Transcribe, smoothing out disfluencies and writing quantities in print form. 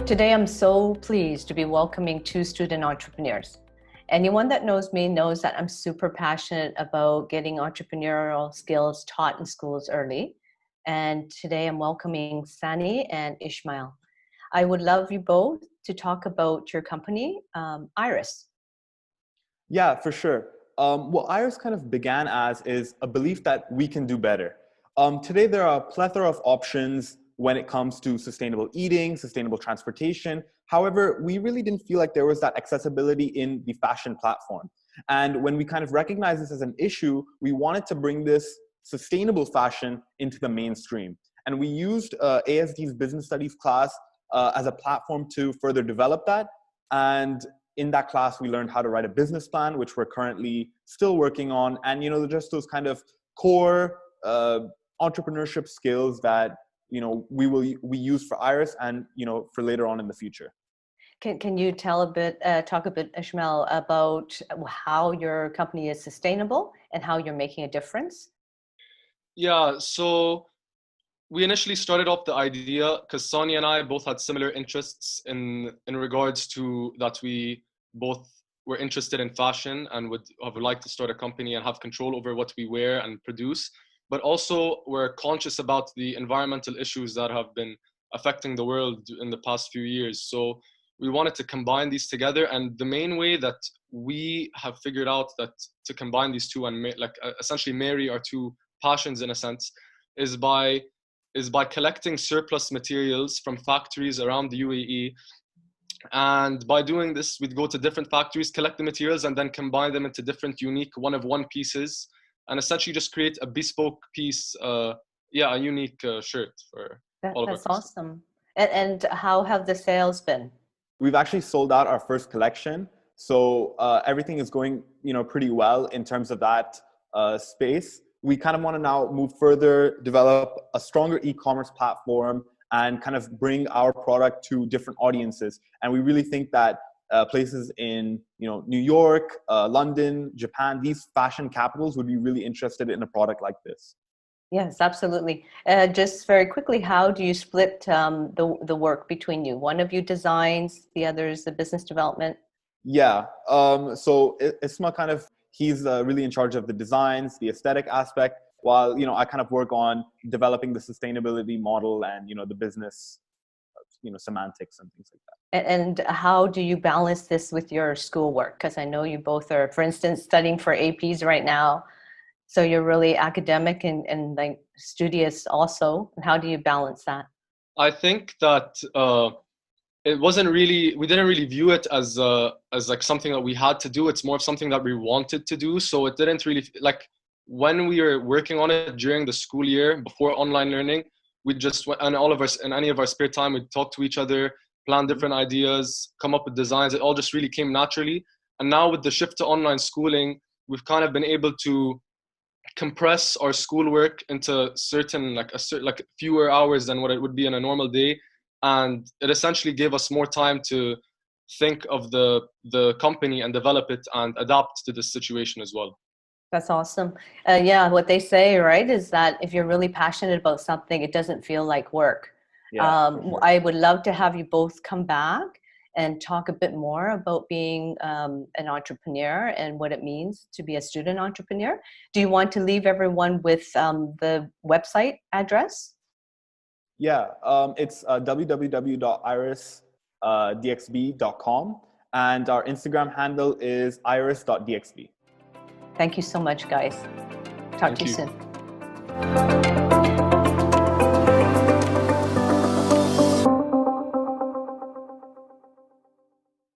Today, I'm so pleased to be welcoming two student entrepreneurs. Anyone that knows me knows that I'm super passionate about getting entrepreneurial skills taught in schools early. And today I'm welcoming Sani and Ishmael. I would love you both to talk about your company, Iris. Yeah, for sure. What Iris kind of began as is a belief that we can do better. Today, there are a plethora of options when it comes to sustainable eating, sustainable transportation. However, we really didn't feel like there was that accessibility in the fashion platform. And when we kind of recognized this as an issue, we wanted to bring this sustainable fashion into the mainstream. And we used ASD's business studies class as a platform to further develop that. And in that class, we learned how to write a business plan, which we're currently still working on. And, just those kind of core entrepreneurship skills that, we use for Iris and, for later on in the future. Can you talk a bit, Ishmael, about how your company is sustainable and how you're making a difference? Yeah, so we initially started off the idea because Sonia and I both had similar interests in regards to that we both were interested in fashion and would have liked to start a company and have control over what we wear and produce. But also we're conscious about the environmental issues that have been affecting the world in the past few years. So we wanted to combine these together. And the main way that we have figured out that to combine these two and essentially marry our two passions in a sense is by collecting surplus materials from factories around the UAE. And by doing this, we'd go to different factories, collect the materials, and then combine them into different unique one-of-one pieces, and essentially just create a bespoke piece, a unique shirt for all of us. That's awesome. And how have the sales been? We've actually sold out our first collection. So everything is going, pretty well in terms of that space. We kind of want to now move further, develop a stronger e-commerce platform, and kind of bring our product to different audiences. And we really think that places in New York, London, Japan, these fashion capitals would be really interested in a product like this. Yes, absolutely. Just very quickly, how do you split the work between you? One of you designs, the other is the business development. Yeah. So Isma he's really in charge of the designs, the aesthetic aspect, while I kind of work on developing the sustainability model and the business semantics and things like that. And how do you balance this with your schoolwork? Because I know you both are, for instance, studying for APs right now, so you're really academic and like studious also. And how do you balance that? I think that we didn't really view it as like something that we had to do. It's more of something that we wanted to do. So it didn't really, like, when we were working on it during the school year before online learning, we just went, and all of us in any of our spare time, we'd talk to each other, plan different ideas, come up with designs. It all just really came naturally. And now with the shift to online schooling, we've kind of been able to compress our schoolwork into fewer hours than what it would be in a normal day. And it essentially gave us more time to think of the company and develop it and adapt to this situation as well. That's awesome. Yeah, what they say, right, is that if you're really passionate about something, it doesn't feel like work. Yeah, for sure. I would love to have you both come back and talk a bit more about being an entrepreneur and what it means to be a student entrepreneur. Do you want to leave everyone with the website address? Yeah, it's www.irisdxb.com, and our Instagram handle is iris.dxb. Thank you so much, guys. Talk to you soon.